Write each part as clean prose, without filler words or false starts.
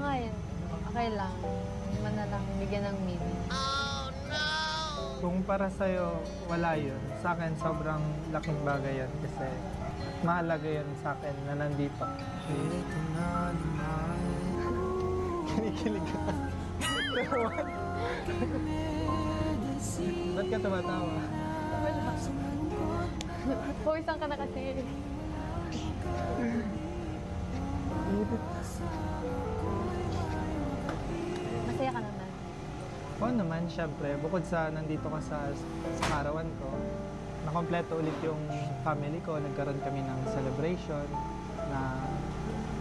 ngayon, okay lang. Hindi man na lang bigyan ng meaning. Kung para sa'yo, wala yun. Sa akin, sobrang laking bagay yan kasi mahalaga yun sa akin na nandito. Kinikilig ka. Ba't ka tumatawa? Wala. Pawisan ka na kasi. Masaya ka naman. Oo naman, syempre. Bukod sa nandito ka sa karawan ko, nakompleto ulit yung family ko. Nagkaroon kami ng celebration na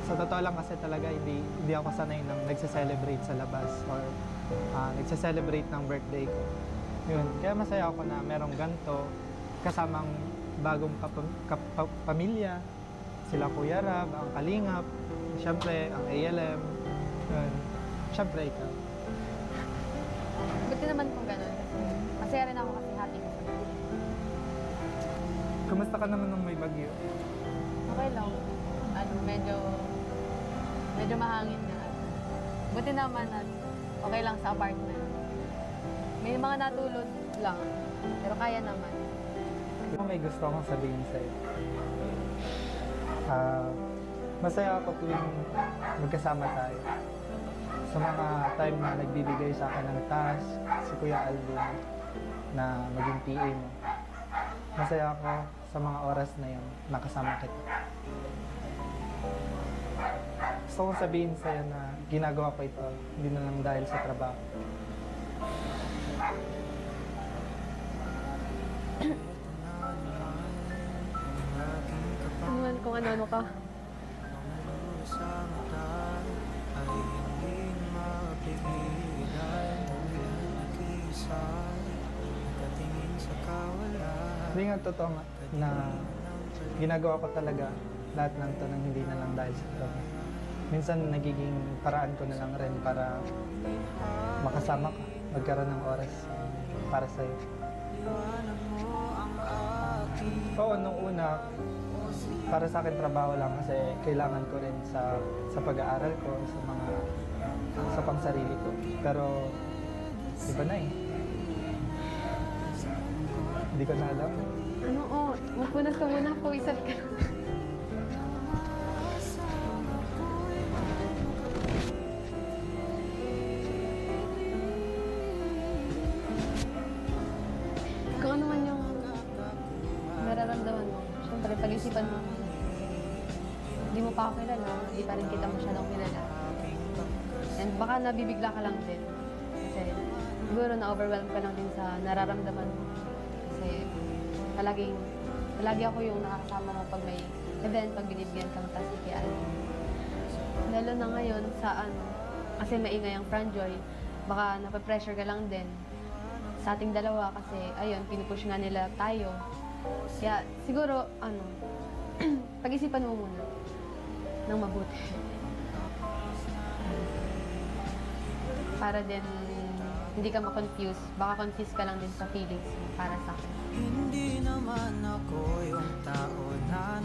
sa totoo lang kasi talaga hindi ako sanay nang nagse-celebrate sa labas or nagse-celebrate ng birthday ko. Yun. Kaya masaya ako na merong ganito kasamang bagong pamilya. Sila Kuya Rab, ang Kalingap, syempre ang ALM. Yun. Syempre ikaw. Buti naman kung gano'n. Masaya rin ako kasi happy ko. Kumusta ka naman nung may bagyo? Okay lang. Medyo mahangin na. Buti naman at okay lang sa apartment. May mga natulog lang. Pero kaya naman. May gusto akong sabihin sa'yo. Masaya ako tuwing magkasama tayo. Sa mga time na nagbibigay sa akin ng task, si Kuya Alvin, na maging PA mo. Masaya ako sa mga oras na yun, nakasama kita. Gusto kong sabihin sa'yo na ginagawa ko ito, hindi na lang dahil sa trabaho. Ano kung ano ka. Hindi nga totoo nga na ginagawa ko talaga lahat ng ito nang hindi na lang dahil sa trabaho. Minsan nagiging paraan ko na lang rin para makasama ka, magkaroon ng oras para sa'yo. Oo, nung una, para sa akin trabaho lang kasi kailangan ko rin sa pag-aaral ko, sa pangsarili ko. Pero, iba na eh. Hindi ko na alam. Ano magpunas ka muna, pawisan ka. Kung ano man yung nararamdaman mo, syempre pag-isipan mo, hindi mo pa ako kilala, hindi pa rin kita masyadong kilala. And baka nabibigla ka lang din. Kasi siguro na-overwhelm ka lang din sa nararamdaman mo. Kasi palagi ako yung nakakasama mo pag may event, pag binibigyan kang task kay Alvin. Lalo na ngayon sa kasi maingay ang Franjoy, baka napapressure ka lang din sa ating dalawa kasi ayun, pinupush nga nila tayo. Kaya siguro, pag-isipan mo muna ng mabuti. Para din hindi ka ma-confuse. Baka confuse ka lang din sa feelings mo para sa akin. Hindi naman ako yung tao na